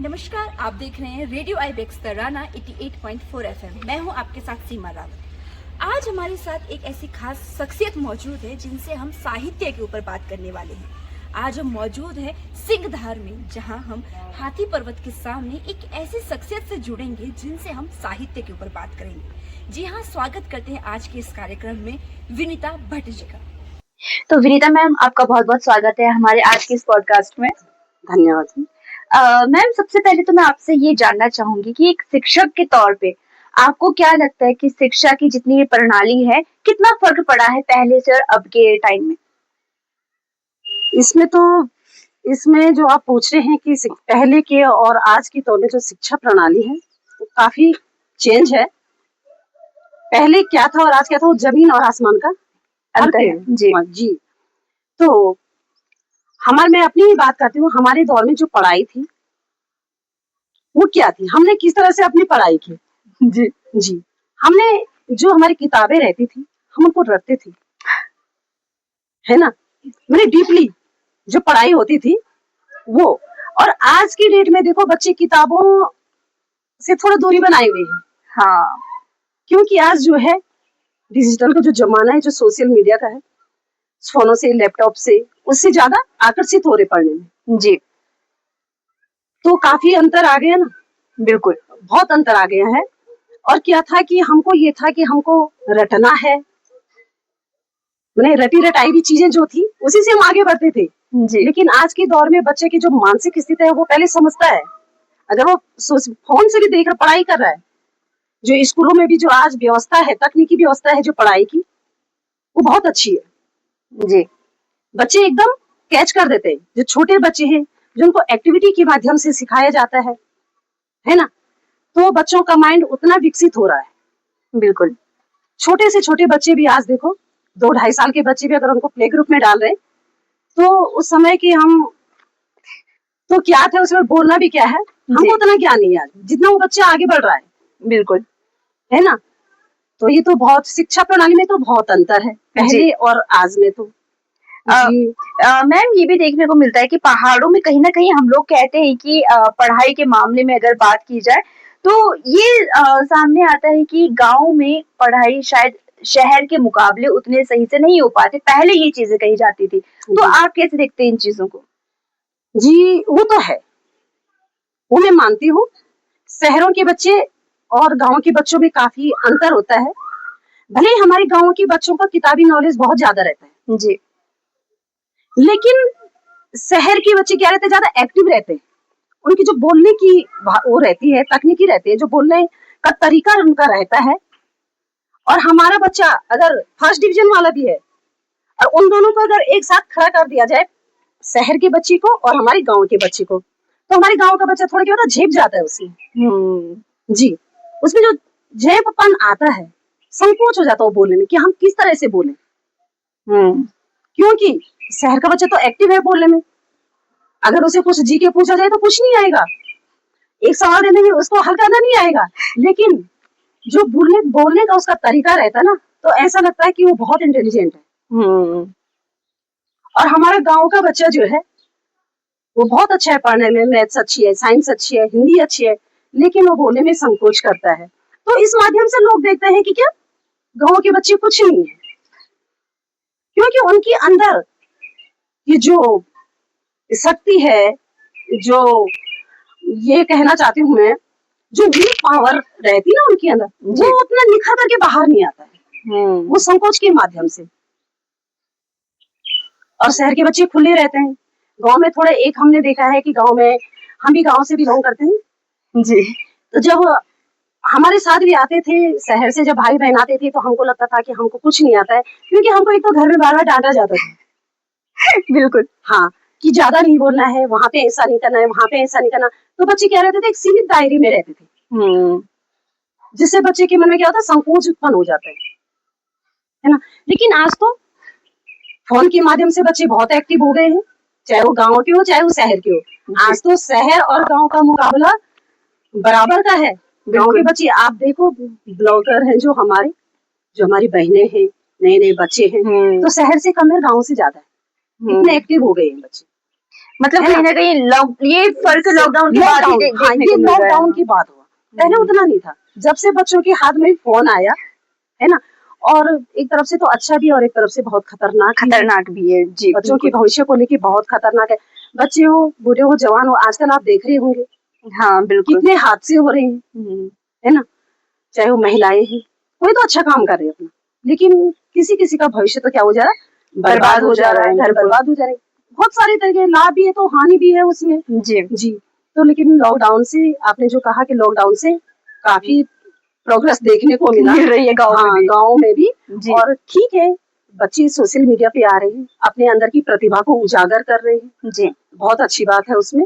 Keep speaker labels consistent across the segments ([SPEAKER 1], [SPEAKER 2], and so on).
[SPEAKER 1] नमस्कार, आप देख रहे हैं रेडियो आईबेक्स तराना 88.4 एफएम। मैं हूं आपके साथ सीमा रावत। आज हमारे साथ एक ऐसी खास शख्सियत मौजूद है जिनसे हम साहित्य के ऊपर बात करने वाले हैं। आज हम मौजूद हैं सिंहधार में, जहां हम हाथी पर्वत के सामने एक ऐसी शख्सियत से जुड़ेंगे जिनसे हम साहित्य के ऊपर बात करेंगे। जी हाँ, स्वागत करते हैं आज के इस कार्यक्रम में विनीता भट्ट जी का।
[SPEAKER 2] तो विनीता मैम, आपका बहुत बहुत स्वागत है हमारे आज के इस पॉडकास्ट में।
[SPEAKER 3] धन्यवाद।
[SPEAKER 2] मैम, सबसे पहले तो मैं आपसे ये जानना चाहूंगी कि एक शिक्षक के तौर पे आपको क्या लगता है कि शिक्षा की जितनी ये प्रणाली है, कितना फर्क पड़ा है पहले से और अब के टाइम में?
[SPEAKER 3] इसमें जो आप पूछ रहे हैं कि पहले के और आज की दौर में जो शिक्षा प्रणाली है वो काफी चेंज है। पहले क्या था और आज क्या था, वो जमीन और आसमान का
[SPEAKER 2] अंतर है। जी
[SPEAKER 3] जी। तो मैं अपनी ही बात करती हूँ। हमारे दौर में जो पढ़ाई थी वो क्या थी, हमने किस तरह से अपनी पढ़ाई की।
[SPEAKER 2] जी
[SPEAKER 3] जी, हमने जो हमारी किताबें रहती थी हम उनको रटते थे, है ना। मैंने डीपली जो पढ़ाई होती थी वो। और आज की डेट में देखो, बच्चे किताबों से थोड़ा दूरी बनाए हुए हैं।
[SPEAKER 2] हाँ,
[SPEAKER 3] क्योंकि आज जो है डिजिटल का जो जमाना है, जो सोशल मीडिया का है, फोनों से, लैपटॉप से, उससे ज्यादा आकर्षित हो रहे पढ़ने में।
[SPEAKER 2] जी
[SPEAKER 3] तो काफी अंतर आ गया ना,
[SPEAKER 2] बिल्कुल।
[SPEAKER 3] बहुत अंतर आ गया है। और क्या था कि हमको रटना है, मैंने रटी रटाई भी चीजें जो थी उसी से हम आगे बढ़ते थे।
[SPEAKER 2] जी
[SPEAKER 3] लेकिन आज के दौर में बच्चे की जो मानसिक स्थिति है वो पहले समझता है। अगर वो फोन से भी देख रहा, पढ़ाई कर रहा है, जो स्कूलों में भी जो आज व्यवस्था है, तकनीकी व्यवस्था है जो पढ़ाई की, वो बहुत अच्छी है।
[SPEAKER 2] जी
[SPEAKER 3] बच्चे एकदम कैच कर देते हैं। जो छोटे बच्चे हैं, जो उनको एक्टिविटी के माध्यम से सिखाया जाता है ना, तो बच्चों का माइंड उतना विकसित हो रहा है।
[SPEAKER 2] बिल्कुल।
[SPEAKER 3] छोटे से छोटे बच्चे भी आज देखो, 2-2.5 साल के बच्चे भी अगर उनको प्ले ग्रुप में डाल रहे हैं, तो उस समय की हम तो क्या थे, उसमें बोलना भी क्या है, हमको उतना ज्ञान नहीं है जितना वो बच्चा आगे बढ़ रहा है।
[SPEAKER 2] बिल्कुल,
[SPEAKER 3] है ना। तो ये तो बहुत, शिक्षा प्रणाली में तो बहुत अंतर है पहले और आज में तो। जी
[SPEAKER 2] मैम, ये भी देखने को मिलता है कि पहाड़ों में कहीं ना कहीं हम लोग कहते हैं कि पढ़ाई के मामले में अगर बात की जाए तो ये सामने आता है कि गांव में पढ़ाई शायद शहर के मुकाबले उतने सही से नहीं हो पाते। पहले ये चीजें कही जाती थी, तो आप कैसे देखते हैं इन चीजों को?
[SPEAKER 3] जी, वो तो है, वो मैं मानती हूँ। शहरों के बच्चे और गांव के बच्चों में काफी अंतर होता है। भले ही हमारे गांव के बच्चों का किताबी नॉलेज बहुत ज्यादा रहता है
[SPEAKER 2] जी,
[SPEAKER 3] लेकिन शहर के बच्चे क्या रहते हैं, ज्यादा एक्टिव रहते हैं। उनकी जो बोलने की वो रहती है, तकनीकी रहती है, जो बोलने का तरीका उनका रहता है। और हमारा बच्चा अगर फर्स्ट डिवीजन वाला भी है, और उन दोनों को अगर एक साथ खड़ा कर दिया जाए, शहर के बच्चे को और हमारे गांव के बच्चे को, तो हमारे गांव का बच्चा थोड़ा क्या होता है, झेप जाता है उसमें। जी, उसमें जो झेपपन आता है, संकोच हो जाता है वो बोलने में कि हम किस तरह से बोले। क्योंकि शहर का बच्चा तो एक्टिव है बोलने में। अगर उसे कुछ जी के पूछा जाए तो कुछ नहीं आएगा, एक सवाल देने में उसको हल करना नहीं आएगा। लेकिन जो बोलने का उसका तरीका रहता है ना, तो ऐसा लगता है कि वो बहुत इंटेलिजेंट है। और हमारा गांव का बच्चा जो है वो बहुत अच्छा है पढ़ने में, मैथ्स अच्छी है, साइंस अच्छी है, हिंदी अच्छी है, लेकिन वो बोलने में संकोच करता है। तो इस माध्यम से लोग देखते हैं कि क्या गांव के बच्चे कुछ नहीं है, क्योंकि उनके अंदर ये जो शक्ति है, जो ये कहना चाहती हूँ मैं, जो विल पावर रहती है ना उनके अंदर, वो उतना निखर करके बाहर नहीं आता है। वो संकोच के माध्यम से। और शहर के बच्चे खुले रहते हैं। गांव में थोड़ा, एक हमने देखा है कि गांव में, हम भी गांव से बिलोंग करते हैं जी, तो जब हमारे साथ भी आते थे शहर से, जब भाई बहन आते थे, तो हमको लगता था कि हमको कुछ नहीं आता है, क्योंकि हमको एक तो घर में बार बार डांटा जाता था।
[SPEAKER 2] बिल्कुल।
[SPEAKER 3] हाँ, कि ज्यादा नहीं बोलना है, वहां पे ऐसा नहीं करना है, वहां पे ऐसा नहीं करना। तो बच्चे क्या रहते थे, एक सीमित दायरे में रहते थे, जिससे बच्चे के मन में क्या होता है, संकोच उत्पन्न हो जाता है ना। लेकिन आज तो फोन के माध्यम से बच्चे बहुत एक्टिव हो गए हैं, चाहे वो गांव के हो चाहे वो शहर के हो। आज तो शहर और गांव का मुकाबला बराबर का है। गांव के बच्चे आप देखो, ब्लॉगर हैं जो हमारी बहनें हैं, नए नए बच्चे हैं, तो शहर से कम है, गांव से ज्यादा है, इतने एक्टिव हो गए हैं बच्चे।
[SPEAKER 2] मतलब
[SPEAKER 3] है
[SPEAKER 2] कहीं
[SPEAKER 3] ना?
[SPEAKER 2] ना कहीं ये फर्क लॉकडाउन के बाद ही
[SPEAKER 3] लॉकडाउन, हाँ,
[SPEAKER 2] देखने
[SPEAKER 3] ये
[SPEAKER 2] को मिल रहा है।
[SPEAKER 3] लॉकडाउन की बात हुआ। पहले उतना नहीं था। जब से बच्चों के हाथ में फोन आया, है ना? और एक तरफ से तो अच्छा भी और एक तरफ से बहुत खतरनाक भी है।
[SPEAKER 2] खतरनाक भी है जी,
[SPEAKER 3] बच्चों के
[SPEAKER 2] बिल्कुल।
[SPEAKER 3] भविष्य को लेके बहुत खतरनाक है। बच्चे हो, बूढ़े हो, जवान हो, आजकल आप देख रहे होंगे
[SPEAKER 2] हाँ बिल्कुल।
[SPEAKER 3] कितने हादसे हो रहे हैं, है ना? चाहे वो महिलाएं हैं, कोई तो अच्छा काम कर रहे हैं अपना, लेकिन किसी किसी का भविष्य तो क्या हो जा रहा है, बर्बाद हो जा रहा है, घर
[SPEAKER 2] बिल्कुल।
[SPEAKER 3] बर्बाद हो जा रहे हैं। बहुत सारे तरीके, लाभ भी है तो हानि भी है उसमें।
[SPEAKER 2] जी
[SPEAKER 3] जी। तो लेकिन लॉकडाउन से, आपने जो कहा कि लॉकडाउन से काफी प्रोग्रेस देखने को मिला,
[SPEAKER 2] मिल रही है गाँव में
[SPEAKER 3] हाँ,
[SPEAKER 2] भी।
[SPEAKER 3] गाँव में भी।
[SPEAKER 2] जी
[SPEAKER 3] और ठीक है, बच्चे सोशल मीडिया पे आ रहे हैं, अपने अंदर की प्रतिभा को उजागर कर रहे हैं,
[SPEAKER 2] जी
[SPEAKER 3] बहुत अच्छी बात है उसमें।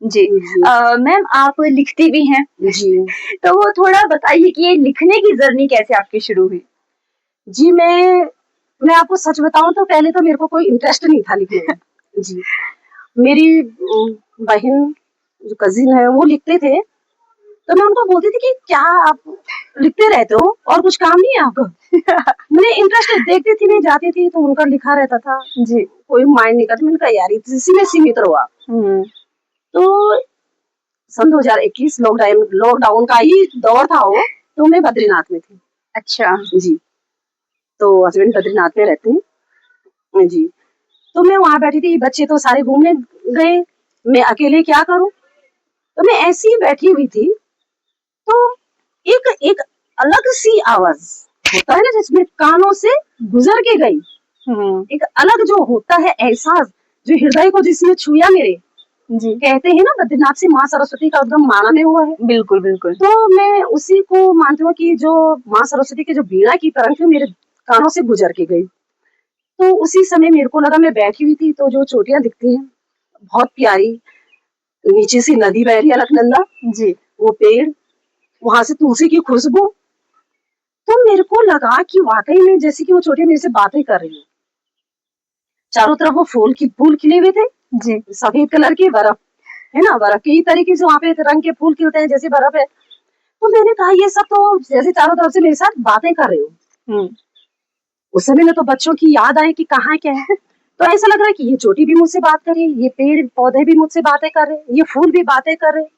[SPEAKER 2] जी।
[SPEAKER 3] जी
[SPEAKER 2] मैम आप लिखती भी हैं,
[SPEAKER 3] जी
[SPEAKER 2] तो वो थोड़ा बताइए कि ये लिखने की जर्नी कैसे आपकी शुरू हुई?
[SPEAKER 3] जी। मैं आपको सच बताऊं तो पहले तो मेरे को कोई इंटरेस्ट नहीं था लिखने में। जी। मेरी बहन, जो कजिन है, वो लिखते थे, तो मैं उनको बोलती थी कि क्या आप लिखते रहते हो और कुछ काम नहीं है आपको? मैंने इंटरेस्ट देखती थी, मैं जाती थी तो उनका लिखा रहता था जी, कोई माइंड नहीं करती। मैंने कहा यार इसी में सीमित रहो आप। तो सन 2021 लॉकडाउन लॉकडाउन का ही दौर था वो, तो मैं बद्रीनाथ में थी।
[SPEAKER 2] अच्छा
[SPEAKER 3] जी। तो हस्बैंड बद्रीनाथ में रहते हैं जी। तो मैं वहां बैठी थी, बच्चे तो सारे घूमने गए, मैं अकेले क्या करूं? तो मैं ऐसी ही बैठी हुई थी, तो एक एक अलग सी आवाज होता है ना, जिसमें कानों से गुजर के गई, एक अलग जो होता है एहसास, जो हृदय को जिसने छुआ मेरे। जी। कहते हैं ना, बद्रीनाथ से माँ सरस्वती का उद्गम माना में हुआ है।
[SPEAKER 2] बिल्कुल बिल्कुल।
[SPEAKER 3] तो मैं उसी को मानती हूँ कि जो माँ सरस्वती की जो वीणा की तरंग थी, मेरे कानों से गुजर के गई। तो उसी समय मेरे को लगा, मैं बैठी हुई थी, तो जो चोटियां दिखती हैं बहुत प्यारी, नीचे से नदी बह रही है अलकनंदा जी, वो पेड़, वहां से तुलसी की खुशबू। तो मेरे को लगा कि वाकई में जैसे कि वो चोटियां मेरे से बातें कर रही हैं। चारों तरफ वो फूल खिले हुए थे जी, सफेद कलर की बर्फ, है ना? बर्फ के ही तरीके से वहां पे रंग के फूल खिलते हैं जैसे बर्फ है। तो मैंने कहा ये सब तो जैसे चारों तरफ से मेरे साथ बातें कर रहे हो। उस समय में तो बच्चों की याद आई कि कहाँ क्या है। तो ऐसा लग रहा है कि ये चोटी भी मुझसे बात कर रही है, ये पेड़ पौधे भी मुझसे बातें कर रहे हैं, ये फूल भी बातें कर रहे हैं।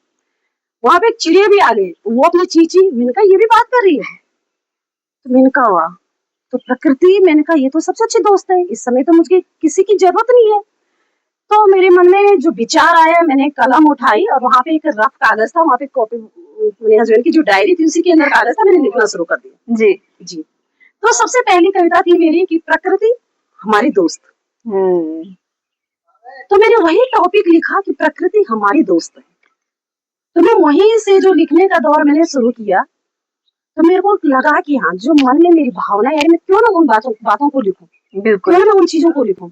[SPEAKER 3] वहां पे एक चिड़िया भी आ गई, वो अपनी चींची, मैंने कहा ये भी बात कर रही है। तो मैंने कहा वाह, तो प्रकृति, मैंने कहा ये तो सबसे अच्छी दोस्त है, इस समय तो मुझे किसी की जरूरत नहीं है। तो मेरे मन में जो विचार आया, मैंने कलम उठाई और वहां पे एक रफ कागज था, वहां पे कॉपी, मेरे हस्बैंड की जो डायरी थी उसी के अंदर कागज था, मैंने लिखना शुरू कर दिया। जी जी। तो सबसे पहली कविता थी मेरी कि प्रकृति हमारी दोस्त। तो मैंने वही टॉपिक लिखा कि प्रकृति हमारी दोस्त है। तो मैं वहीं से जो लिखने का दौर मैंने शुरू किया, तो मेरे को लगा कि हाँ, जो मन में मेरी भावना है, मैं क्यों ना उन बातों को लिखूं, क्यों ना उन चीजों को लिखूं।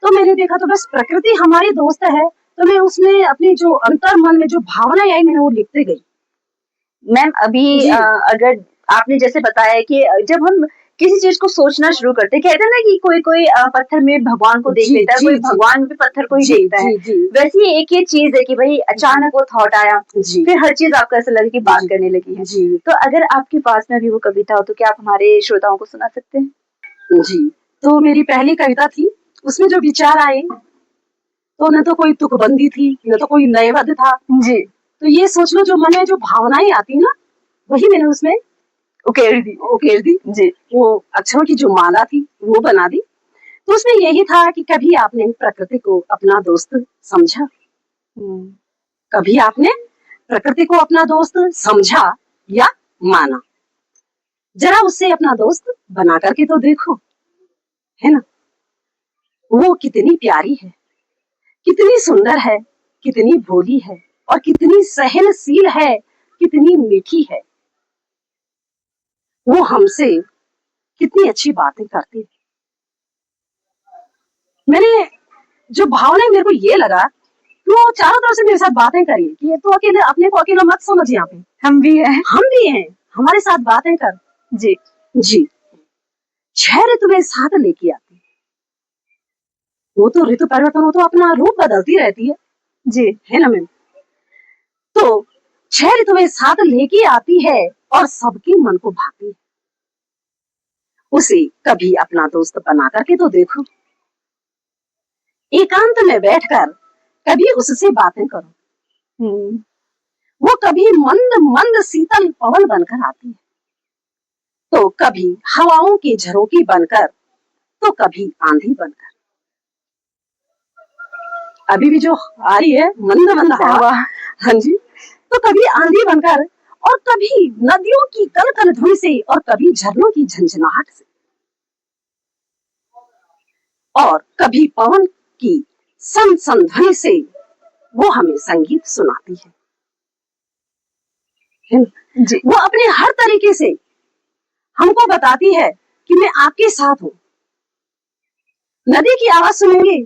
[SPEAKER 3] तो मैंने देखा तो बस प्रकृति हमारी दोस्त है, तो मैं उसमें अपनी जो अंतर मन में जो भावना आई, मैंने वो लिखते गई।
[SPEAKER 2] मैम अभी अगर आपने जैसे बताया कि जब हम किसी चीज को सोचना शुरू करते, कहते हैं ना कि कोई कोई पत्थर में भगवान को देख लेता है, कोई भगवान भी पत्थर को ही देखता है। वैसे ही एक ये चीज है कि भाई अचानक वो थॉट आया, फिर हर चीज आपको ऐसा लगे कि बात करने लगी है। तो अगर आपके पास में भी वो कविता हो तो क्या आप हमारे श्रोताओं को सुना सकते हैं?
[SPEAKER 3] जी। तो मेरी पहली कविता थी, उसमें जो विचार आए, तो न तो कोई तुकबंदी थी, न तो कोई लयबद्ध था जी। तो ये सोच लो, जो मन में जो भावनाएं आती ना, वही मैंने उसमें उकेर दी जी। वो अक्षरों की जो माला थी वो बना दी। तो उसमें यही था कि कभी आपने प्रकृति को अपना दोस्त समझा? कभी आपने प्रकृति को अपना दोस्त समझा या माना? जरा उससे अपना दोस्त बना करके तो देखो, है ना? वो कितनी प्यारी है, कितनी सुंदर है, कितनी भोली है और कितनी सहनशील है, कितनी मीठी है। वो हमसे कितनी अच्छी बातें करती है। मैंने जो भावना, मेरे को ये लगा कि वो चारों तरफ से मेरे साथ बातें करी कि ये तो अकेले, अपने को अकेला मत समझ, यहाँ पे हम भी हैं, हमारे साथ बातें कर जी जी। 6 ऋतुएं साथ लेके आती है। वो तो ऋतु परिवर्तन, वो तो अपना रूप बदलती रहती है जी, है ना मैम? तो 6 ऋतुएं साथ लेके आती है और सबके मन को भाती है। उसे कभी अपना दोस्त बना करके तो देखो। एकांत में बैठकर कभी उससे बातें करो,
[SPEAKER 2] हम्म,
[SPEAKER 3] वो कभी मंद मंद शीतल पवन बनकर आती है, तो कभी हवाओं की झरोकी बनकर, तो कभी आंधी बनकर। अभी भी जो आ रही है मंद मंद हवा, हाँ जी, तो कभी आंधी बनकर, और कभी नदियों की कल कल धुन से, और कभी झरनों की झंझनाहट से, और कभी पवन की सन सन ध्वनि से वो हमें संगीत सुनाती है ना?
[SPEAKER 2] जी,
[SPEAKER 3] वो अपने हर तरीके से हमको बताती है कि मैं आपके साथ हूँ। नदी की आवाज सुनेंगे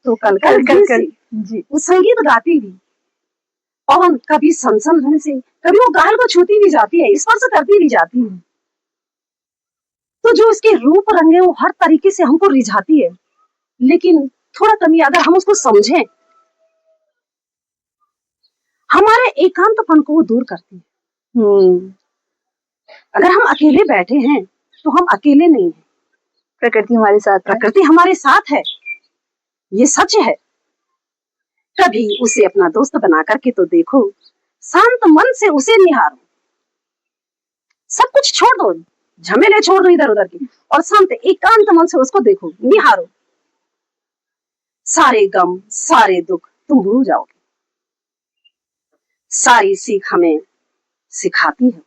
[SPEAKER 3] तो कल कल
[SPEAKER 2] कल
[SPEAKER 3] से
[SPEAKER 2] जी,
[SPEAKER 3] वो संगीत गाती भी, पवन कभी सनसन ध्वनि से, कभी वो गाल को छूती भी जाती है, स्पर्श करती भी जाती है। तो जो इसके रूप रंग है वो हर तरीके से हमको रिझाती है, लेकिन थोड़ा कमी अगर हम उसको समझें, हमारे एकांतपन को वो दूर करती है।
[SPEAKER 2] हम्म,
[SPEAKER 3] अगर हम अकेले बैठे हैं तो हम अकेले नहीं हैं,
[SPEAKER 2] प्रकृति हमारे साथ है।
[SPEAKER 3] प्रकृति हमारे साथ है, ये सच है। कभी उसे अपना दोस्त बना करके तो देखो, शांत मन से उसे निहारो, सब कुछ छोड़ दो, झमेले छोड़ दो इधर उधर की, और शांत एकांत मन से उसको देखो, निहारो। सारे गम सारे दुख तुम भूल जाओगे। सारी सीख हमें सिखाती है।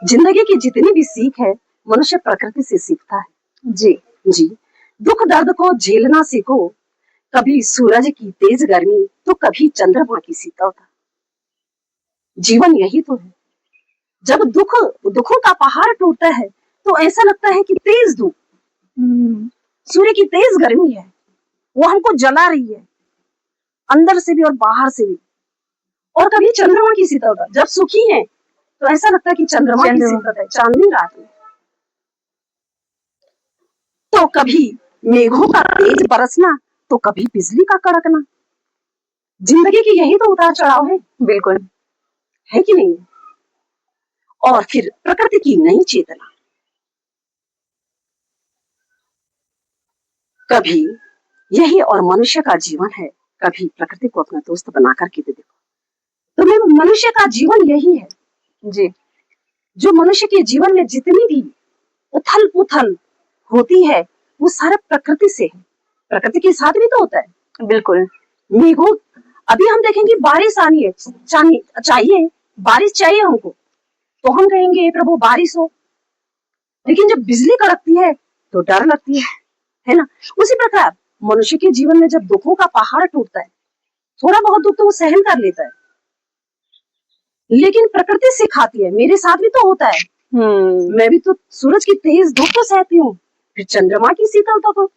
[SPEAKER 3] जिंदगी की जितनी भी सीख है मनुष्य प्रकृति से सीखता है।
[SPEAKER 2] जी,
[SPEAKER 3] जी, दुख दर्द को झेलना सीखो, कभी सूरज की तेज गर्मी तो कभी चंद्रमा की शीतलता। जीवन यही तो है। जब दुखों का पहाड़ टूटता है तो ऐसा लगता है कि तेज धूप, सूर्य की तेज गर्मी है, वो हमको जला रही है, अंदर से भी और बाहर से भी। और कभी चंद्रमा की शीतलता, जब सुखी है तो ऐसा लगता है कि चंद्रमा की शीतलता है चांदनी रात में। तो कभी मेघों का तेज बरसना तो कभी बिजली का कड़कना। जिंदगी की यही तो उतार चढ़ाव है,
[SPEAKER 2] बिल्कुल,
[SPEAKER 3] है कि नहीं? और फिर प्रकृति की नई चेतना, कभी यही और मनुष्य का जीवन है, कभी प्रकृति को अपना दोस्त बना करके दे देखो। तो मनुष्य का जीवन यही है।
[SPEAKER 2] जी,
[SPEAKER 3] जो मनुष्य के जीवन में जितनी भी उथल पुथल होती है वो सारा प्रकृति से है, प्रकृति के साथ भी तो होता है।
[SPEAKER 2] बिल्कुल,
[SPEAKER 3] मेघों, अभी हम देखेंगे बारिश आनी है, चाहिए बारिश चाहिए हमको, तो हम कहेंगे प्रभु बारिश हो, लेकिन जब बिजली कड़कती है तो डर लगती है ना? उसी प्रकार मनुष्य के जीवन में जब दुखों का पहाड़ टूटता है, थोड़ा बहुत दुख तो वो सहन कर लेता है, लेकिन प्रकृति सिखाती है, मेरे साथ भी तो होता है, मैं भी तो सूरज की तेज धूप तो सहती हूँ, फिर चंद्रमा की शीतलता को।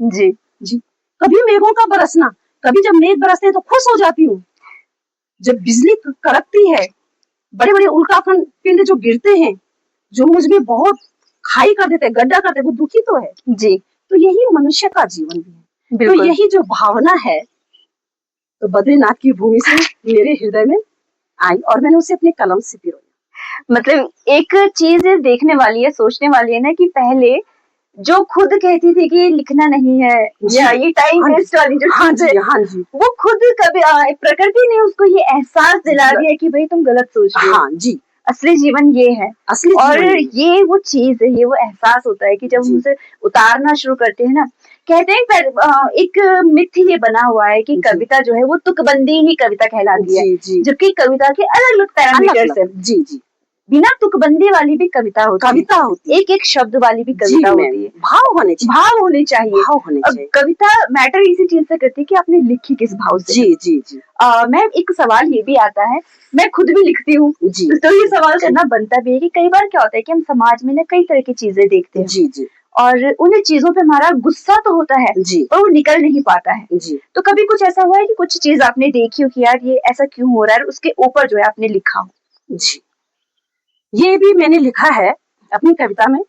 [SPEAKER 2] जी,
[SPEAKER 3] जी, कभी मेघों का बरसना, कभी जब मेघ बरसते हैं तो खुश हो जाती हूँ, जब बिजली कड़कती है, बड़े बड़े उल्काखंड पिंड जो गिरते हैं, जो मुझ में बहुत खाई कर देते हैं, गड्ढा कर देते हैं, वो दुखी तो है।
[SPEAKER 2] जी,
[SPEAKER 3] तो यही मनुष्य का जीवन भी है। तो
[SPEAKER 2] बिल्कुल,
[SPEAKER 3] यही जो भावना है, तो बद्रीनाथ की भूमि से मेरे हृदय में आई और मैंने उसे अपने कलम से पिरोया।
[SPEAKER 2] मतलब एक चीज देखने वाली है, सोचने वाली है ना कि पहले जो खुद कहती थी कि लिखना नहीं है या ये टाइम वेस्ट वाली जो
[SPEAKER 3] हाँ
[SPEAKER 2] चीज
[SPEAKER 3] जी,
[SPEAKER 2] है,
[SPEAKER 3] हाँ जी,
[SPEAKER 2] वो खुद कभी प्रकृति ने उसको ये एहसास दिला दिया कि भाई तुम गलत सोच रहे हो,
[SPEAKER 3] हाँ जी,
[SPEAKER 2] असली जीवन ये है।
[SPEAKER 3] असली
[SPEAKER 2] और
[SPEAKER 3] जीवन
[SPEAKER 2] ये वो चीज है, ये वो एहसास होता है कि जब हम उसे उतारना शुरू करते हैं ना, कहते हैं एक मिथ ये बना हुआ है कि
[SPEAKER 3] जी।
[SPEAKER 2] कविता जो है वो तुकबंदी ही कविता कहलाती है,
[SPEAKER 3] जी, जी,
[SPEAKER 2] जबकि कविता के अलग अलग पैरामीटर्स है।
[SPEAKER 3] जी, जी,
[SPEAKER 2] बिना तुकबंदी वाली भी कविता होती
[SPEAKER 3] कविता होती
[SPEAKER 2] है, एक एक शब्द वाली भी कविता होती है,
[SPEAKER 3] भाव होने चाहिए,
[SPEAKER 2] भाव होने चाहिए।
[SPEAKER 3] भाव होने
[SPEAKER 2] अब
[SPEAKER 3] चाहिए।
[SPEAKER 2] कविता मैटर इसी चीज से करती है कि आपने लिखी किस भाव से।
[SPEAKER 3] जी, जी, जी,
[SPEAKER 2] मैं एक सवाल ये भी आता है, मैं खुद भी लिखती हूँ,
[SPEAKER 3] जी,
[SPEAKER 2] तो ये सवाल करना बनता भी है कि कई बार क्या होता है कि हम समाज में ना कई तरह की चीजें देखते हैं,
[SPEAKER 3] जी, जी,
[SPEAKER 2] और उन चीजों पे हमारा गुस्सा तो होता है
[SPEAKER 3] जी,
[SPEAKER 2] और वो निकल नहीं पाता है।
[SPEAKER 3] जी,
[SPEAKER 2] तो कभी कुछ ऐसा हुआ है कि कुछ चीज आपने देखी हो कि यार ये ऐसा क्यों हो रहा है, उसके ऊपर जो है आपने लिखा हो?
[SPEAKER 3] जी, ये भी मैंने लिखा है अपनी कविता में।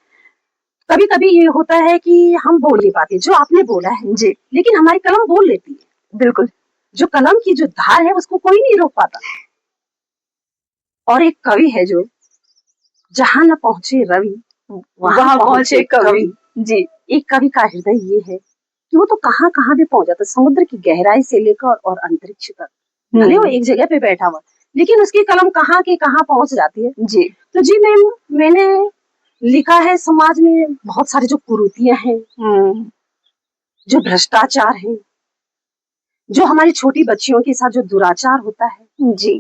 [SPEAKER 3] कभी कभी ये होता है कि हम बोल नहीं पाते जो आपने बोला है जी, लेकिन हमारी कलम बोल लेती है।
[SPEAKER 2] बिल्कुल,
[SPEAKER 3] जो कलम की जो धार है उसको कोई नहीं रोक पाता। और एक कवि है जो जहां न पहुंचे रवि
[SPEAKER 2] वहां पहुंचे कवि। जी,
[SPEAKER 3] एक कवि का हृदय ये है कि वो तो कहाँ कहाँ भी पहुंच जाता है, समुद्र की गहराई से लेकर और अंतरिक्ष तक। भले वो एक जगह पे बैठा हुआ, लेकिन उसकी कलम कहाँ के कहाँ पहुंच जाती है।
[SPEAKER 2] जी।
[SPEAKER 3] तो जी मैम, मैंने लिखा है समाज में बहुत सारी जो कुरीतियां हैं, जो भ्रष्टाचार है, जो हमारी छोटी बच्चियों के साथ जो दुराचार होता है,
[SPEAKER 2] जी।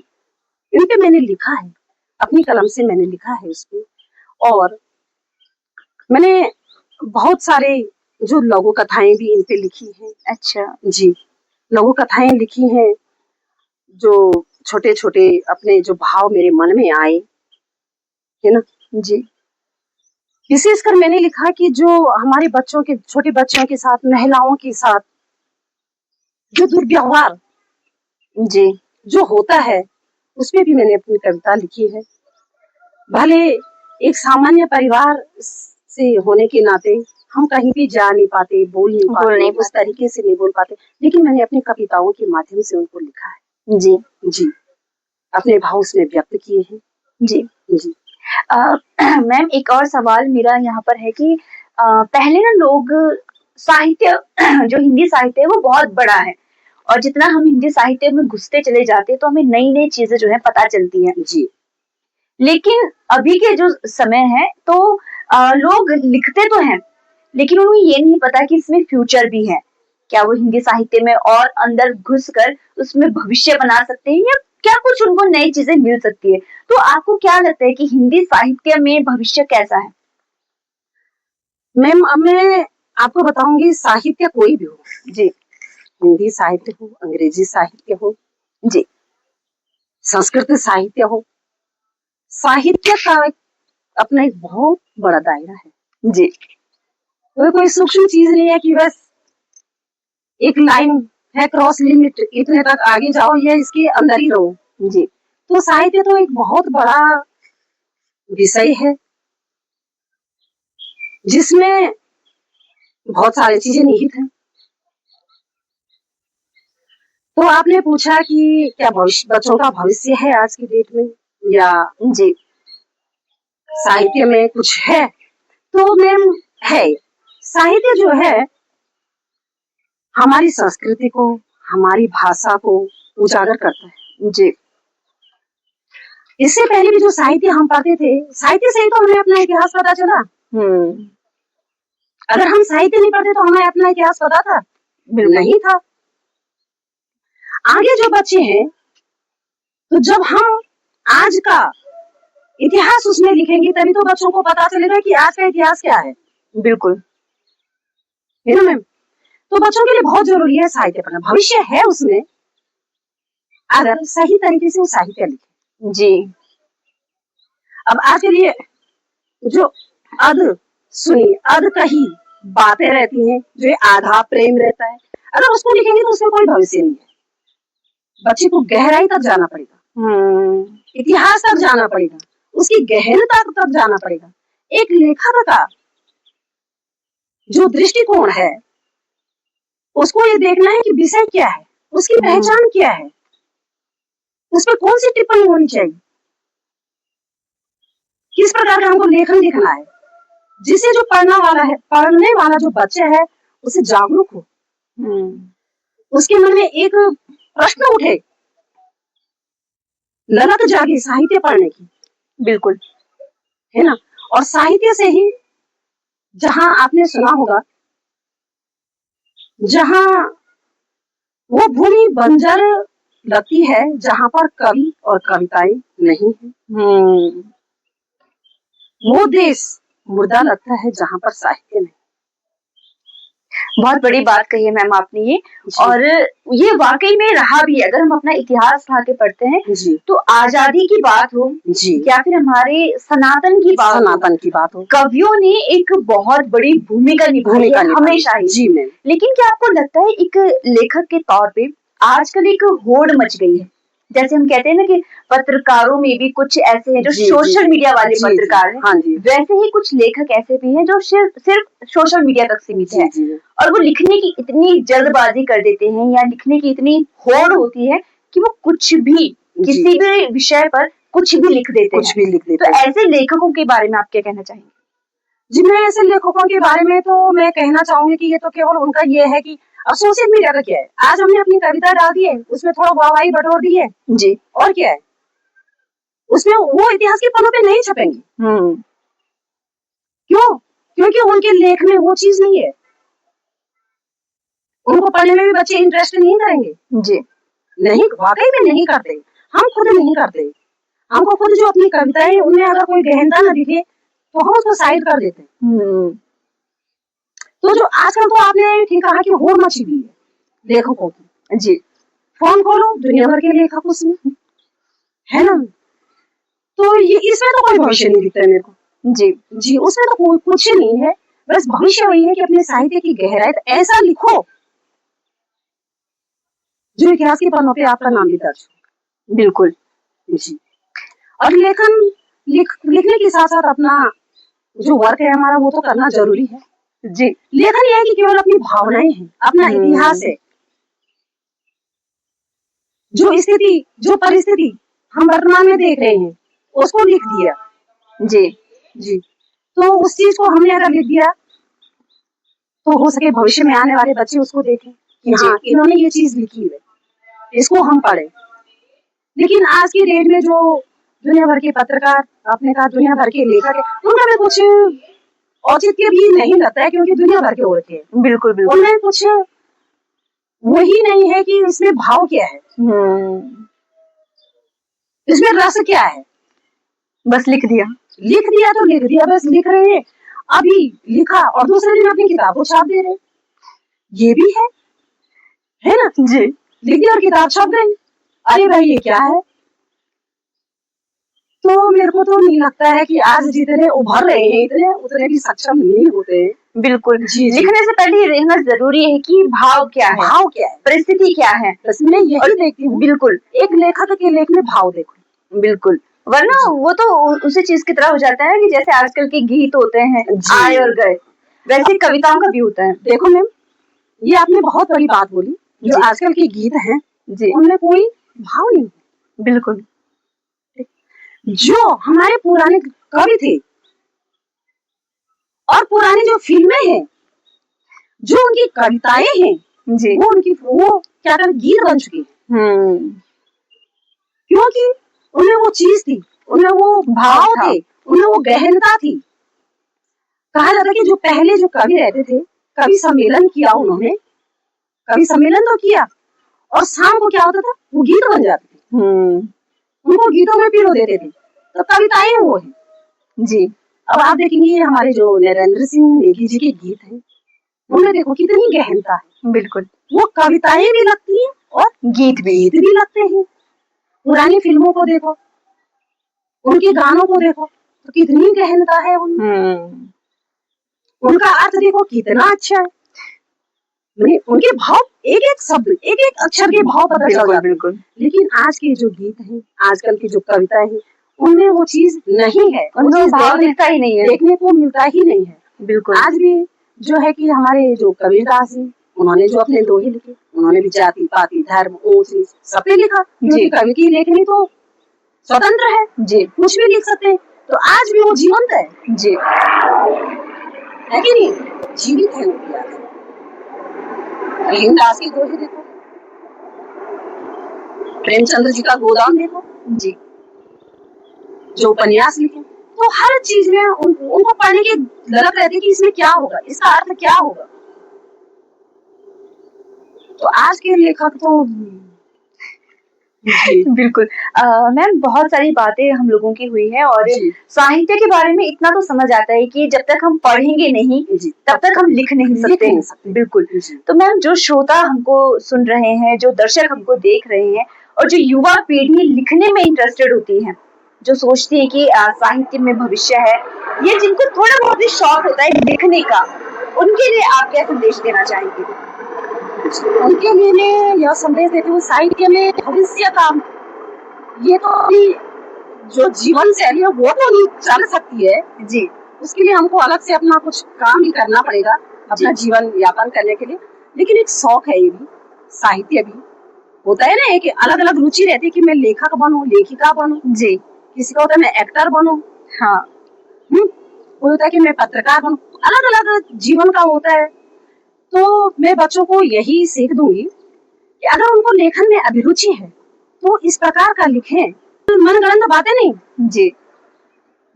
[SPEAKER 3] इन पे मैंने लिखा है, अपनी कलम से मैंने लिखा है उस पे। और मैंने बहुत सारे जो लघु कथाएं भी इन पे लिखी हैं।
[SPEAKER 2] अच्छा।
[SPEAKER 3] जी, लघु कथाएं लिखी हैं, जो छोटे छोटे अपने जो भाव मेरे मन में आए, है ना।
[SPEAKER 2] जी।
[SPEAKER 3] विशेषकर मैंने लिखा कि जो हमारे बच्चों के, छोटे बच्चों के साथ, महिलाओं के साथ जो दुर्व्यवहार
[SPEAKER 2] जी।
[SPEAKER 3] जो होता है, उसमें भी मैंने अपनी कविता लिखी है। भले एक सामान्य परिवार से होने के नाते हम कहीं भी जा नहीं पाते, बोल नहीं पाते, उस तरीके से नहीं बोल पाते, लेकिन मैंने अपनी कविताओं के माध्यम से उनको लिखा है।
[SPEAKER 2] जी।
[SPEAKER 3] जी, अपने भाव उसमें व्यक्त किए हैं।
[SPEAKER 2] जी।
[SPEAKER 3] जी।
[SPEAKER 2] मैम, एक और सवाल मेरा यहाँ पर है कि पहले ना लोग साहित्य जो हिंदी साहित्य है वो बहुत बड़ा है, और जितना हम हिंदी साहित्य में घुसते चले जाते हैं तो हमें नई नई चीजें जो है पता चलती हैं।
[SPEAKER 3] जी।
[SPEAKER 2] लेकिन अभी के जो समय है तो लोग लिखते तो हैं, लेकिन उन्हें ये नहीं पता कि इसमें फ्यूचर भी है। क्या वो हिंदी साहित्य में और अंदर घुसकर उसमें भविष्य बना सकते हैं, या क्या कुछ उनको नई चीजें मिल सकती है? तो आपको क्या लगता है कि हिंदी साहित्य में भविष्य कैसा है?
[SPEAKER 3] मैम, अब मैं आपको बताऊंगी, साहित्य कोई भी हो
[SPEAKER 2] जी।
[SPEAKER 3] हिंदी साहित्य हो, अंग्रेजी साहित्य हो,
[SPEAKER 2] जी।
[SPEAKER 3] संस्कृत साहित्य हो, साहित्य का अपना एक बहुत बड़ा दायरा है।
[SPEAKER 2] जी।
[SPEAKER 3] कोई सूक्ष्म चीज नहीं है कि बस एक लाइन है, क्रॉस लिमिट, इतने तक आगे जाओ या इसके अंदर ही रहो।
[SPEAKER 2] जी।
[SPEAKER 3] तो साहित्य तो एक बहुत बड़ा विषय है, जिसमें बहुत सारी चीजें निहित हैं। तो आपने पूछा कि क्या भविष्य, बच्चों का भविष्य है आज की डेट में, या
[SPEAKER 2] जी।
[SPEAKER 3] साहित्य में कुछ है? तो मैम, है। साहित्य जो है हमारी संस्कृति को, हमारी भाषा को उजागर करता है।
[SPEAKER 2] जी।
[SPEAKER 3] इससे पहले भी जो साहित्य हम पढ़ते थे, साहित्य से ही तो हमें अपना इतिहास पता चला। अगर हम साहित्य नहीं पढ़ते तो हमें अपना इतिहास पता था? नहीं था। आगे जो बच्चे हैं, तो जब हम आज का इतिहास उसमें लिखेंगे, तभी तो बच्चों को पता चलेगा कि आज का इतिहास क्या है।
[SPEAKER 2] बिल्कुल,
[SPEAKER 3] है ना मैम। तो बच्चों के लिए बहुत जरूरी है साहित्य पढ़ना, भविष्य है उसमें, अगर सही तरीके से वो साहित्य लिखे।
[SPEAKER 2] जी।
[SPEAKER 3] अब आज के लिए जो अध सुनी, अध कही बातें रहती हैं, जो आधा प्रेम रहता है, अगर उसको लिखेंगे तो उसमें कोई भविष्य नहीं है। बच्चे को गहराई तक जाना पड़ेगा, इतिहास तक जाना पड़ेगा, उसकी गहनता तक जाना पड़ेगा। एक लेखक का जो दृष्टिकोण है, उसको ये देखना है कि विषय क्या है, उसकी पहचान क्या है, उस पर कौन सी टिप्पणी होनी चाहिए, किस प्रकार का हमको लेखन लिखना है, जिसे जो पढ़ने वाला जो बच्चा है उसे जागरूक हो, उसके मन में एक प्रश्न उठे, ललक जागे साहित्य पढ़ने की।
[SPEAKER 2] बिल्कुल,
[SPEAKER 3] है ना। और साहित्य से ही, जहां आपने सुना होगा, जहां वो भूमि बंजर लगती है, जहां पर कवि और कविताएं नहीं है, वो देश मुर्दा लगता है जहां पर साहित्य नहीं।
[SPEAKER 2] बहुत बड़ी बात कही है मैम आपने ये, और ये वाकई में रहा भी है। अगर हम अपना इतिहास उठा के पढ़ते हैं तो आजादी की बात हो या फिर हमारे सनातन की बात हो, कवियों ने एक बहुत बड़ी भूमिका निभाई है हमेशा ही।
[SPEAKER 3] जी मैम।
[SPEAKER 2] लेकिन क्या आपको लगता है एक लेखक के तौर पे आजकल एक होड़ मच गई है, जैसे हम कहते हैं ना कि पत्रकारों में भी कुछ ऐसे हैं जो सोशल मीडिया वाले पत्रकार हैं, वैसे ही कुछ लेखक ऐसे भी हैं जो सिर्फ सोशल मीडिया तक सीमित है, और वो लिखने की इतनी जल्दबाजी कर देते हैं या लिखने की इतनी होड़ होती है कि वो कुछ भी, किसी भी विषय पर कुछ भी लिख देते हैं। तो ऐसे लेखकों के बारे में आप क्या कहना चाहेंगे?
[SPEAKER 3] जिनमें ऐसे लेखकों के बारे में तो मैं कहना चाहूंगी कि ये तो केवल उनका ये है कि अब सोशल मीडिया का क्या है, आज हमने अपनी कविता डाल दी है, उसमें थोड़ा वाहवाही बटोर दी है
[SPEAKER 2] जी।
[SPEAKER 3] और क्या है, उसमें वो इतिहास के पन्नों पे नहीं छपेंगे। क्यों? क्योंकि उनके लेख में वो चीज नहीं है, उनको पढ़ने में भी बच्चे इंटरेस्ट नहीं करेंगे।
[SPEAKER 2] जी।
[SPEAKER 3] नहीं, वाकई में नहीं करते, हम खुद नहीं करते। हमको खुद जो अपनी कविताएं हैं उनमें अगर कोई गहनता न दिखे तो हम उसको साइड कर देते हैं। तो जो आजकल तो आपने ठीक कहा कि होड़ मची हुई है लेखकों की।
[SPEAKER 2] जी।
[SPEAKER 3] फोन खोलो, दुनिया भर के लेखक उसमें है ना, तो ये इसमें तो कोई भविष्य नहीं दिखता है मेरे को।
[SPEAKER 2] जी।
[SPEAKER 3] जी, उसमें तो कोई कुछ नहीं है, बस भविष्य वही है कि अपने साहित्य की गहराई ऐसा लिखो जो इतिहास के पन्नों पे आपका नाम भी दर्ज हो।
[SPEAKER 2] बिल्कुल।
[SPEAKER 3] जी। और लिखने के साथ साथ अपना जो वर्क है हमारा वो तो करना जरूरी है।
[SPEAKER 2] जी।
[SPEAKER 3] लेखन ये है कि केवल अपनी भावनाएं हैं, अपना इतिहास है, जो स्थिति जो परिस्थिति हम वर्तमान में देख रहे हैं उसको लिख दिया।
[SPEAKER 2] जी।
[SPEAKER 3] जी, तो उस चीज को हमने अगर लिख दिया तो हो सके भविष्य में आने वाले बच्चे उसको देखें कि हाँ इन्होंने ये चीज लिखी है, इसको हम पढ़े। लेकिन आज की डेट में जो दुनिया भर के पत्रकार, आपने कहा दुनिया भर के लेखक है, उनका भी कुछ औचित्य भी नहीं लगता है क्योंकि दुनिया भर के हो रखे हैं।
[SPEAKER 2] बिल्कुल बिल्कुल।
[SPEAKER 3] उनमें कुछ वही नहीं है कि इसमें भाव क्या है, इसमें रस क्या है,
[SPEAKER 2] बस लिख दिया
[SPEAKER 3] तो लिख दिया, बस लिख रहे हैं, अभी लिखा और दूसरे दिन अपनी किताब को छाप दे रहे, ये भी है ना।
[SPEAKER 2] जी।
[SPEAKER 3] लिख दिया और किताब छप गई, अरे भाई ये क्या है। तो मेरे को तो नहीं लगता है कि आज जितने उभर रहे हैं इतने उतने भी सक्षम नहीं होते।
[SPEAKER 2] बिल्कुल।
[SPEAKER 3] जी, जी।
[SPEAKER 2] लिखने से पहले ये देखना जरूरी है कि भाव क्या है, परिस्थिति क्या है,
[SPEAKER 3] बस मैं यही देखती हूँ।
[SPEAKER 2] बिल्कुल।
[SPEAKER 3] एक लेखक के लेख में भाव देखो।
[SPEAKER 2] बिल्कुल, वरना वो तो उसी चीज की तरह हो जाता है कि जैसे आजकल के गीत होते हैं आए और गए, वैसे कविताओं का भी होता है।
[SPEAKER 3] देखो मैम, ये आपने बहुत बड़ी बात बोली, जो आजकल के गीत हैं
[SPEAKER 2] जी,
[SPEAKER 3] उनमें कोई भाव नहीं।
[SPEAKER 2] बिल्कुल।
[SPEAKER 3] जो हमारे पुराने कवि थे और पुरानी जो फिल्में हैं, जो उनकी कविताएं हैं
[SPEAKER 2] जी,
[SPEAKER 3] वो क्या कहते गीत बन चुके हैं। क्योंकि उनमें वो चीज थी, उनमें वो भाव थे, उनमें वो गहनता थी। कहा जाता है कि जो पहले जो कवि रहते थे, कवि सम्मेलन किया उन्होंने, कवि सम्मेलन तो किया और शाम को क्या होता था, वो गीत बन जाते थे, उनको गीतों में पिरो देते थे, तो कविताएं वो है। जी, अब आप देखेंगे हमारे जो नरेंद्र सिंह नेगी जी के गीत हैं, उनमें देखो कितनी गहनता है।
[SPEAKER 2] बिल्कुल,
[SPEAKER 3] वो कविताएं भी लगती हैं और गीत भी लगते हैं। पुरानी फिल्मों को देखो, उनके गानों को देखो, तो कितनी गहनता है उनमें। उनका अर्थ देखो कितना अच्छा है, उनके भाव एक एक शब्द, एक एक अक्षर के भाव पता चल जाते हैं। लेकिन आज के जो गीत हैं, आजकल की जो कविताएं हैं, उनमें वो चीज नहीं है, उनमें भाव मिलता ही नहीं है, देखने को मिलता ही नहीं है। बिल्कुल। आज भी जो है कि हमारे जो कबीरदास हैं, उन्होंने जो अपने दोहे लिखे, उन्होंने भी जाति पाति धर्म ऊंच नीच सब पे लिखा, क्योंकि कवि की लेखनी तो स्वतंत्र है जी, कुछ भी लिख सकते हैं। तो आज भी वो जीवंत है जी, है कि नहीं, जीवित है वो। रहीमदास की दोहे देखो, प्रेमचंद्र जी का गोदान देखो जी, जो उपन्यास लिखे, तो हर चीज में उनको पढ़ने की ललक रहती है कि इसमें क्या होगा, इसका अर्थ क्या होगा। तो आज के लेखक तो
[SPEAKER 2] बिल्कुल। मैम बहुत सारी बातें हम लोगों की हुई है और साहित्य के बारे में इतना तो समझ आता है कि जब तक हम पढ़ेंगे नहीं तब तक हम लिख नहीं सकते। बिल्कुल। तो मैम जो श्रोता हमको सुन रहे हैं, जो दर्शक हमको देख रहे हैं और जो युवा पीढ़ी लिखने में इंटरेस्टेड होती है, जो सोचती है कि साहित्य में भविष्य है, ये जिनको थोड़ा बहुत भी शौक होता है लिखने का, उनके लिए आप क्या संदेश देना चाहेंगे?
[SPEAKER 3] उनके लिए मैं यह संदेश देती हूँ, साहित्य में भविष्य का ये तो अभी जो जीवन शैली है वो तो नहीं चल सकती है जी, उसके लिए हमको अलग से अपना कुछ काम भी करना पड़ेगा अपना जीवन यापन करने के लिए। लेकिन एक शौक है, ये भी साहित्य भी होता है ना, एक अलग अलग रुचि रहती है कि मैं लेखक बनूं, लेखिका बनूं जी, किसी का होता है मैं एक्टर बनूं। हाँ, कोई होता है कि मैं पत्रकार बनूं, अलग अलग जीवन का होता है। तो मैं बच्चों को यही सीख दूंगी कि अगर उनको लेखन में अभिरुचि है तो इस प्रकार का लिखें, मनगढ़ंत बातें नहीं,
[SPEAKER 2] जी।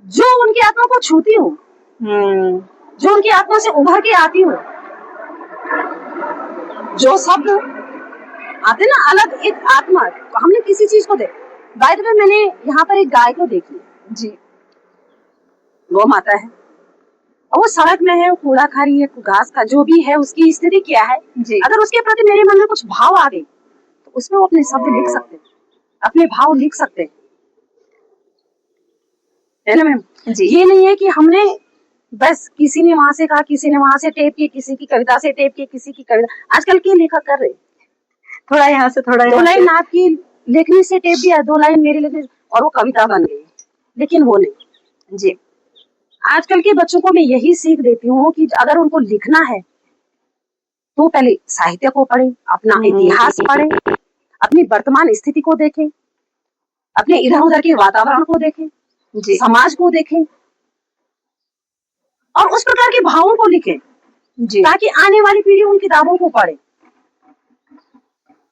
[SPEAKER 3] जो उनकी आत्मा को छूती हो, जो उनकी आत्मा से उभर के आती हो, जो शब्द आते ना अलग एक आत्मा। हमने किसी चीज को बाय द वे मैंने यहाँ पर एक गाय को देखी
[SPEAKER 2] जी।
[SPEAKER 3] गौ माता है और वो सड़क में है, कूड़ा खा रही है, घास का जो भी है, उसकी स्थिति क्या है
[SPEAKER 2] जी।
[SPEAKER 3] अगर उसके प्रति मेरे मन में कुछ भाव आ गए तो उसमें वो अपने शब्द लिख सकते हैं, अपने भाव लिख सकते हैं, है ना मैम।
[SPEAKER 2] जी।
[SPEAKER 3] ये नहीं है कि हमने बस किसी ने वहां से कहा, किसी ने वहां से टेप की, किसी की कविता से टेप की, किसी की कविता। आजकल के लेखक कर रहे
[SPEAKER 2] थोड़ा यहाँ से थोड़ा
[SPEAKER 3] दो
[SPEAKER 2] यहाँ
[SPEAKER 3] लाइन
[SPEAKER 2] से।
[SPEAKER 3] आपकी लेखनी से टेप दिया, 2 लाइन मेरी लेखनी और वो कविता बन गई, लेकिन वो नहीं।
[SPEAKER 2] जी।
[SPEAKER 3] आजकल के बच्चों को मैं यही सीख देती हूँ कि अगर उनको लिखना है तो पहले साहित्य को पढ़े, अपना इतिहास पढ़े, अपनी वर्तमान स्थिति को देखें, अपने इधर उधर के वातावरण को देखें,
[SPEAKER 2] जी।
[SPEAKER 3] समाज को देखें और उस प्रकार के भावों को लिखें
[SPEAKER 2] जी।
[SPEAKER 3] ताकि आने वाली पीढ़ी उन किताबों को पढ़े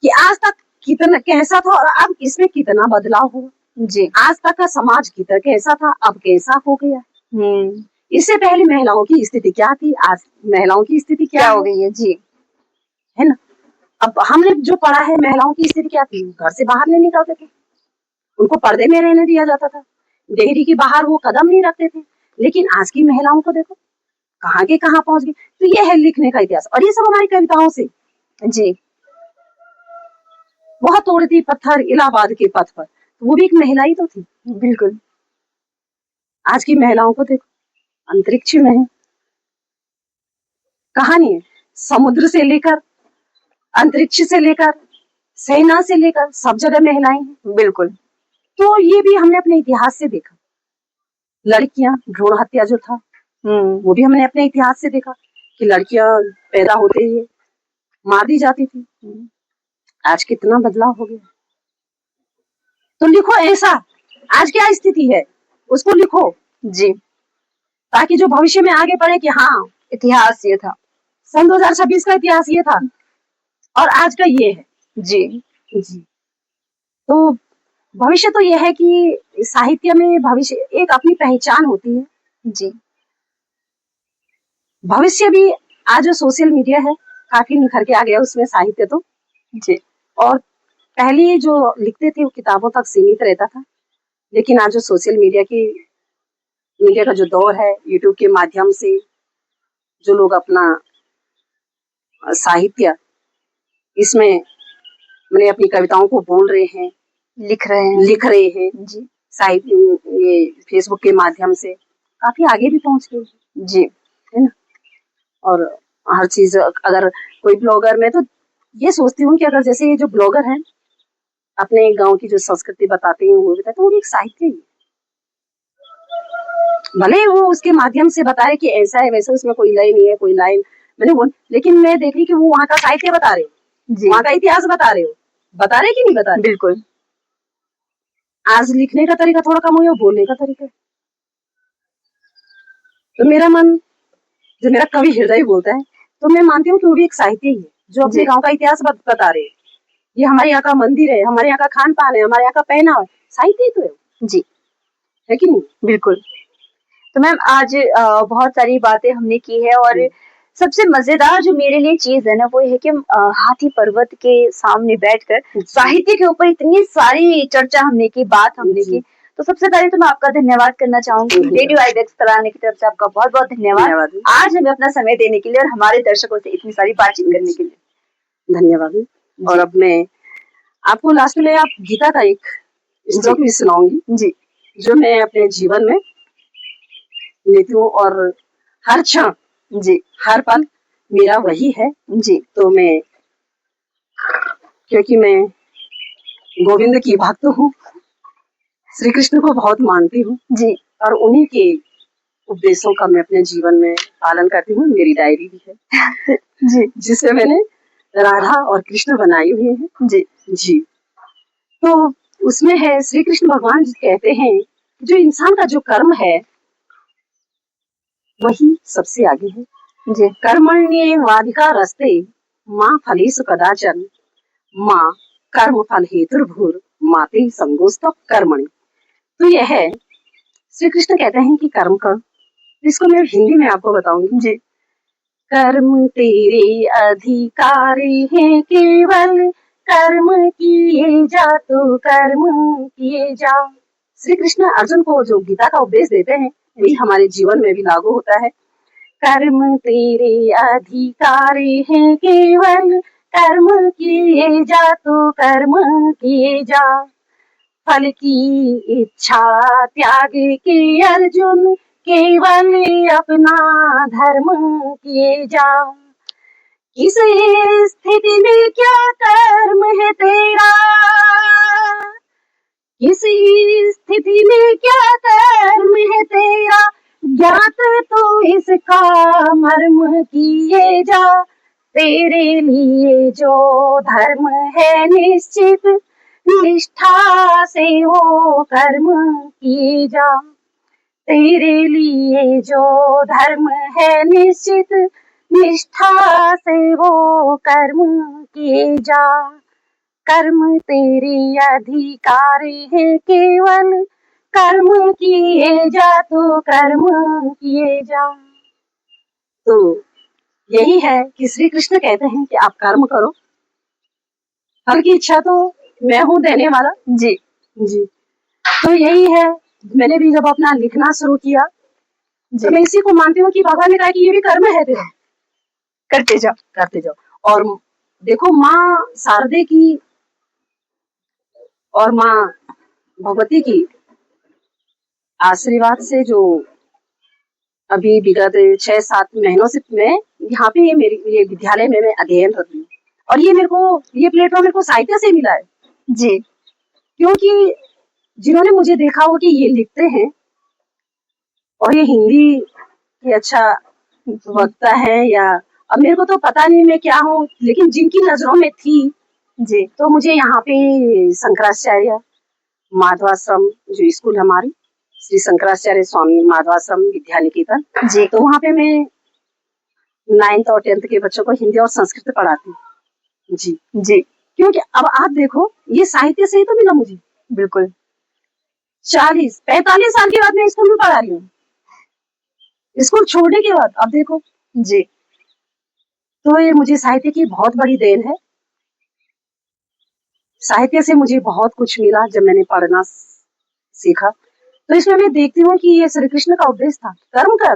[SPEAKER 3] कि आज तक कितना कैसा था और अब इसमें कितना बदलाव हुआ।
[SPEAKER 2] जी।
[SPEAKER 3] आज तक का समाज कितना कैसा था, अब कैसा हो गया। इससे पहले महिलाओं की स्थिति क्या थी, आज महिलाओं की स्थिति क्या
[SPEAKER 2] हो गई है। जी।
[SPEAKER 3] है ना। अब हमने जो पढ़ा है, महिलाओं की स्थिति क्या थी, घर से बाहर नहीं निकलते थे, उनको पर्दे में रहने दिया जाता था, डेहरी के बाहर वो कदम नहीं रखते थे। लेकिन आज की महिलाओं को देखो कहाँ के कहाँ पहुंच गई। तो ये है लिखने का इतिहास और ये सब हमारी कविताओं से।
[SPEAKER 2] जी।
[SPEAKER 3] बहुत तोड़ती पत्थर इलाहाबाद के पथ पर, तो वो भी एक महिला ही तो थी।
[SPEAKER 2] बिल्कुल।
[SPEAKER 3] आज की महिलाओं को देखो अंतरिक्ष में है, कहानी है, समुद्र से लेकर अंतरिक्ष से लेकर सेना से लेकर सब जगह महिलाएं हैं।
[SPEAKER 2] बिल्कुल।
[SPEAKER 3] तो ये भी हमने अपने इतिहास से देखा। लड़कियां भ्रूण हत्या जो था वो भी हमने अपने इतिहास से देखा कि लड़कियां पैदा होते ही मार दी जाती थी। आज कितना बदलाव हो गया। तो लिखो ऐसा, आज क्या स्थिति है उसको लिखो
[SPEAKER 2] जी।
[SPEAKER 3] ताकि जो भविष्य में आगे बढ़े कि हाँ
[SPEAKER 2] इतिहास ये था,
[SPEAKER 3] सन 2026 का इतिहास ये था और आज का ये है।
[SPEAKER 2] जी।
[SPEAKER 3] जी। तो भविष्य तो यह है कि साहित्य में भविष्य एक अपनी पहचान होती है।
[SPEAKER 2] जी।
[SPEAKER 3] भविष्य भी आज जो सोशल मीडिया है काफी निखर के आ गया उसमें साहित्य तो।
[SPEAKER 2] जी।
[SPEAKER 3] और पहले जो लिखते थे वो किताबों तक सीमित रहता था, लेकिन आज जो सोशल मीडिया का जो दौर है, यूट्यूब के माध्यम से जो लोग अपना साहित्य इसमें मैंने अपनी कविताओं को बोल रहे हैं,
[SPEAKER 2] लिख रहे हैं।
[SPEAKER 3] जी। साहित्य ये फेसबुक के माध्यम से काफी आगे भी पहुंच गए।
[SPEAKER 2] जी।
[SPEAKER 3] है ना। और हर चीज अगर कोई ब्लॉगर, मैं तो ये सोचती हूँ कि अगर जैसे ये जो ब्लॉगर हैं अपने गांव की जो संस्कृति बताते हैं वो बताते हैं, वो भी एक साहित्य ही है। भले वो उसके माध्यम से बता रहे कि ऐसा है वैसा, उसमें कोई लय नहीं है, कोई लाइन मैंने वो, लेकिन मैं देख रही कि वो वहाँ का साहित्य बता रहे हो, वहाँ का इतिहास बता रहे हो, बता रहे कि नहीं बता रहे।
[SPEAKER 2] बिल्कुल।
[SPEAKER 3] आज लिखने का तरीका थोड़ा कम हो गया, बोलने का तरीका। तो मेरा मन, जो मेरा कवि हृदय बोलता है, तो मैं मानती हूँ कि वो भी एक साहित्य ही है जो अपने गांव का इतिहास बता रहे हैं। ये हमारे यहाँ का मंदिर है, हमारे यहाँ का खान पान है, हमारे यहाँ का पहनावा है, साहित्य ही तो है।
[SPEAKER 2] जी।
[SPEAKER 3] है कि नहीं।
[SPEAKER 2] बिल्कुल। तो मैम आज बहुत सारी बातें हमने की है और सबसे मजेदार जो मेरे लिए चीज है ना वो है कि हाथी पर्वत के सामने बैठकर साहित्य के ऊपर इतनी सारी चर्चा हमने की, बात हमने की। तो सबसे पहले तो मैं आपका धन्यवाद करना चाहूंगी, रेडियो आइबेक्स तराने की तरफ से आपका बहुत बहुत धन्यवाद आज हमें अपना समय देने के लिए और हमारे दर्शकों से इतनी सारी बातचीत करने के लिए।
[SPEAKER 3] धन्यवाद। और अब मैं आपको लास्ट में आप गीता का एक श्लोक भी सुनाऊंगी
[SPEAKER 2] जी,
[SPEAKER 3] जो मैं अपने जीवन में लेती हूँ और हर क्षण
[SPEAKER 2] जी,
[SPEAKER 3] हर पल मेरा वही है।
[SPEAKER 2] जी।
[SPEAKER 3] तो मैं, क्योंकि मैं गोविंद की भक्त हूँ, श्री कृष्ण को बहुत मानती हूँ
[SPEAKER 2] जी,
[SPEAKER 3] और उन्हीं के उपदेशों का मैं अपने जीवन में पालन करती हूँ। मेरी डायरी भी है
[SPEAKER 2] जी,
[SPEAKER 3] जिससे मैंने राधा और कृष्ण बनाई हुई है।
[SPEAKER 2] जी,
[SPEAKER 3] जी। तो उसमें है श्री कृष्ण भगवान जी कहते हैं जो इंसान का जो कर्म है वही सबसे आगे है।
[SPEAKER 2] जी
[SPEAKER 3] कर्मण्येवाधिकारस्ते माँ फलेषु कदाचन माँ कर्म फल हेतुर्भुर माते संगोस्तव कर्मणि। तो यह है, श्री कृष्ण कहते हैं कि कर्म करो। इसको मैं हिंदी में आपको बताऊंगी।
[SPEAKER 2] जी
[SPEAKER 3] कर्म तेरे अधिकार हैं केवल, कर्म किए जा तो कर्म किए जा। श्री कृष्ण अर्जुन को जो गीता का उपदेश देते हैं वही हमारे जीवन में भी लागू होता है। कर्म तेरे अधिकार हैं केवल, कर्म किए जा तो कर्म किए जा। फल की इच्छा त्याग के अर्जुन, केवल अपना धर्म किए जा। किस स्थिति में क्या कर्म है तेरा, किस स्थिति में क्या कर्म है तेरा, ज्ञात तो इसका मर्म किए जा। तेरे लिए जो धर्म है निश्चित, निष्ठा से वो कर्म किए जा। तेरे लिए जो धर्म है निश्चित, निष्ठा से वो कर्म किए जा। कर्म तेरे अधिकार है केवल, कर्म किए जा तो कर्म किए जा। तो यही है कि श्री कृष्ण कहते हैं कि आप कर्म करो, फल की इच्छा तो मैं हूँ देने वाला।
[SPEAKER 2] जी
[SPEAKER 3] जी तो यही है। मैंने भी जब अपना लिखना शुरू किया तो मैं इसी को मानती हूँ कि भगवान ने कहा कि ये भी कर्म है तेरा,
[SPEAKER 2] करते जाओ
[SPEAKER 3] करते जाओ। और देखो माँ शारदे की और माँ भगवती की आशीर्वाद से जो अभी विगत 6-7 महीनों से मैं यहाँ पे ये विद्यालय में मैं अध्ययन कर रही हूँ। और ये मेरे को ये प्लेटफॉर्म मेरे को साहित्य से मिला है।
[SPEAKER 2] जी
[SPEAKER 3] क्योंकि जिन्होंने मुझे देखा हो कि ये लिखते हैं और ये हिंदी के अच्छा वक्ता है, या अब मेरे को तो पता नहीं मैं क्या हूँ, लेकिन जिनकी नजरों में थी
[SPEAKER 2] जी
[SPEAKER 3] तो मुझे यहाँ पे शंकराचार्य माधवाश्रम जो स्कूल हमारी श्री शंकराचार्य स्वामी माधवाश्रम विद्या निकेतन,
[SPEAKER 2] जी
[SPEAKER 3] तो वहाँ पे मैं 9th और 10th के बच्चों को हिंदी और संस्कृत पढ़ाती हूँ। जी
[SPEAKER 2] जी
[SPEAKER 3] क्योंकि अब आप देखो ये साहित्य से ही तो मिला मुझे।
[SPEAKER 2] बिल्कुल
[SPEAKER 3] 40-45 साल के बाद मैं स्कूल में पढ़ा रही हूँ, स्कूल छोड़ने के बाद। अब देखो
[SPEAKER 2] जी
[SPEAKER 3] तो ये मुझे साहित्य की बहुत बड़ी देन है। साहित्य से मुझे बहुत कुछ मिला जब मैंने पढ़ना सीखा। तो इसमें मैं देखती हूँ कि ये श्री कृष्ण का उपदेश था, कर्म कर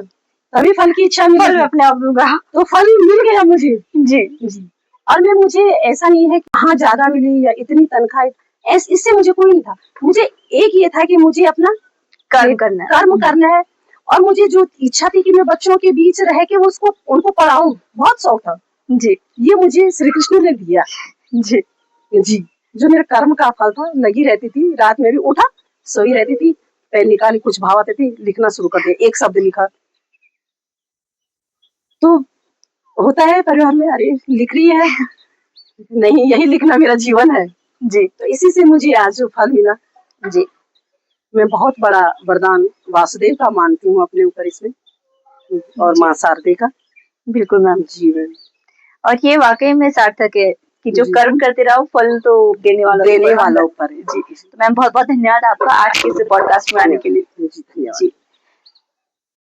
[SPEAKER 3] तभी फल की इच्छा
[SPEAKER 2] फल
[SPEAKER 3] मिलेगी।
[SPEAKER 2] मैं अपने आप दूंगा।
[SPEAKER 3] तो फल मिल गया मुझे।
[SPEAKER 2] जी
[SPEAKER 3] जी और मैं मुझे ऐसा नहीं है कि हाँ ज्यादा मिली या इतनी तनख्वाह, इससे मुझे कोई नहीं था। मुझे एक ये था कि मुझे अपना
[SPEAKER 2] कर्म करना है।
[SPEAKER 3] कर्म करना है। और मुझे जो इच्छा थी कि मैं बच्चों के बीच रह के उसको उनको पढ़ाऊं, बहुत शौक था।
[SPEAKER 2] जी
[SPEAKER 3] ये मुझे श्री कृष्ण ने दिया।
[SPEAKER 2] जी
[SPEAKER 3] जी जो मेरे कर्म का फल था। लगी रहती थी, रात में भी उठा सोई रहती थी, पेन निकाली, कुछ भाव आते थे, लिखना शुरू कर दिया, एक शब्द लिखा। तो होता है परिवार में, अरे लिख रही है, नहीं यही लिखना मेरा जीवन है।
[SPEAKER 2] जी
[SPEAKER 3] तो इसी से मुझे आज जो फल मिला, जी मैं बहुत बड़ा वरदान वासुदेव का मानती हूँ अपने ऊपर इसमें, और माँ शारदे का।
[SPEAKER 2] बिल्कुल मैम।
[SPEAKER 3] जी मैम।
[SPEAKER 2] और ये वाकई में सार्थक है कि जो
[SPEAKER 3] जी।
[SPEAKER 2] कर्म करते रहो फल तो देने वाला
[SPEAKER 3] ऊपर है। जी
[SPEAKER 2] तो मैम बहुत बहुत धन्यवाद आपका आज के इस पॉडकास्ट में आने के लिए।
[SPEAKER 3] जी धन्यवाद।
[SPEAKER 2] जी